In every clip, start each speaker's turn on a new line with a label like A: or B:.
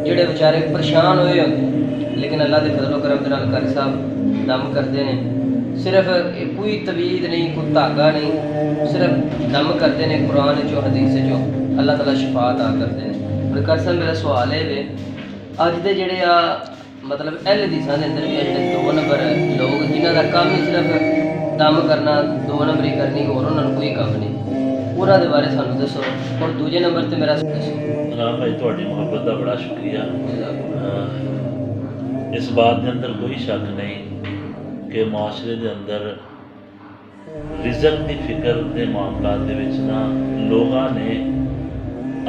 A: ਜਿਹੜੇ ਵਿਚਾਰੇ ਪਰੇਸ਼ਾਨ ਹੋਏ ਹੁੰਦੇ, ਲੇਕਿਨ ਅੱਲਾ ਦੇ ਫਜ਼ਲ ਕਰਮ ਦੇ ਨਾਲ ਕਾਰੀ ਸਾਹਿਬ ਦਮ ਕਰਦੇ ਨੇ। ਸਿਰਫ ਕੋਈ ਤਵੀਦ नहीं, कोई धागा नहीं, सिर्फ दम करते हैं। कुरान चो हदीस चो अल्लाह ताला शिफा अता करते हैं। और कर साहब मेरा सवाल है वे अज के जोड़े आ मतलब अहल हदीसां दे अंदर भी जो 2 नंबर लोग जिन्हों का काम ही सिर्फ दम करना, 2 नंबरी करनी, और उन्होंने कोई काम नहीं, उन्हों के बारे सानू दसो। और दूजे नंबर पर मेरा दसो।
B: राम भाई तुहाडी मुहब्बत का बड़ा शुक्रिया। इस बात के अंदर कोई शक नहीं कि मुआशरे के अंदर रिजक की फिक्र के मामलों के ना लोगों ने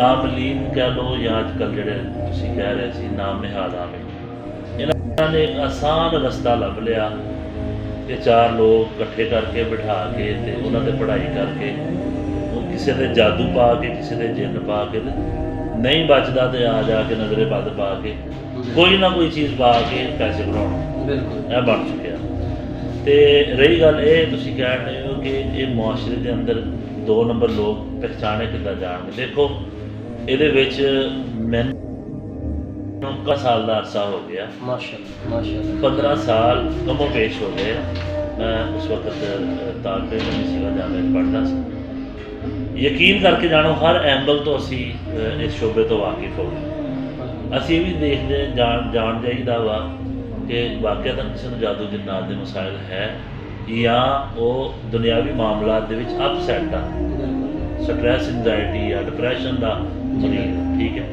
B: आमलीन कह लो या अजकल जोड़े तुसीं कह रहे सी नाम निहाल आमिल, इन्होंने एक आसान रस्ता लभ लिया कि 4 लोग इकट्ठे करके बिठा के ते उन्होंने पढ़ाई करके किसी के जादू पा के किसी के जिन पा के नहीं बचता तो आ जाके नजरे बद पा के कोई ना कोई चीज़ पा के पैसे बनाना
A: बिल्कुल
B: यह बन चुके। तो रही गल ये तुसीं कह रहे हो कि ये मुआशरे के अंदर 2 नंबर लोग पहचाने कितना जाएंगे। देखो ये मैंने 1 साल का अरसा हो गया,
A: माशाअल्लाह माशाअल्लाह
B: 15 साल कमो पेश हो गए। मैं उस वक्त तालबे में सीगा जामे पढ़ता सी। यकीन करके जानो हर एंगल तो असी इस शोबे तो वाकिफ हो गए। असी भी देखते जान जाइदा वा कि वाकई किसी को जादू जिन्नात के मसाइल है या वो दुनियावी मामलात दे विच अपसैट आ, स्ट्रैस एंजाइटी या डिप्रैशन का मरीज, ठीक है।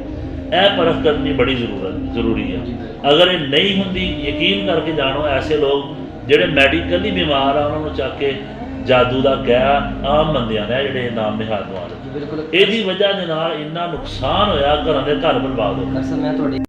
B: यह परख करनी बड़ी जरूरी है। अगर ये नहीं होंगी यकीन करके जानो ऐसे लोग ਜਿਹੜੇ ਮੈਡੀਕਲੀ ਬਿਮਾਰ ਆ ਉਹਨਾਂ ਨੂੰ ਚੱਕ ਕੇ ਜਾਦੂ ਦਾ ਕਹਿ ਆਮ ਬੰਦਿਆਂ ਨੇ ਜਿਹੜੇ ਨਾਮ ਨਿਹਾਲ ਨੂੰ ਆ ਰਹੇ, ਇਹਦੀ ਵਜ੍ਹਾ ਦੇ ਨਾਲ ਇੰਨਾ ਨੁਕਸਾਨ ਹੋਇਆ, ਘਰਾਂ ਦੇ ਘਰ ਬਰਬਾਦ ਹੋ ਗਏ।
A: ਮੈਂ ਤੁਹਾਡੀ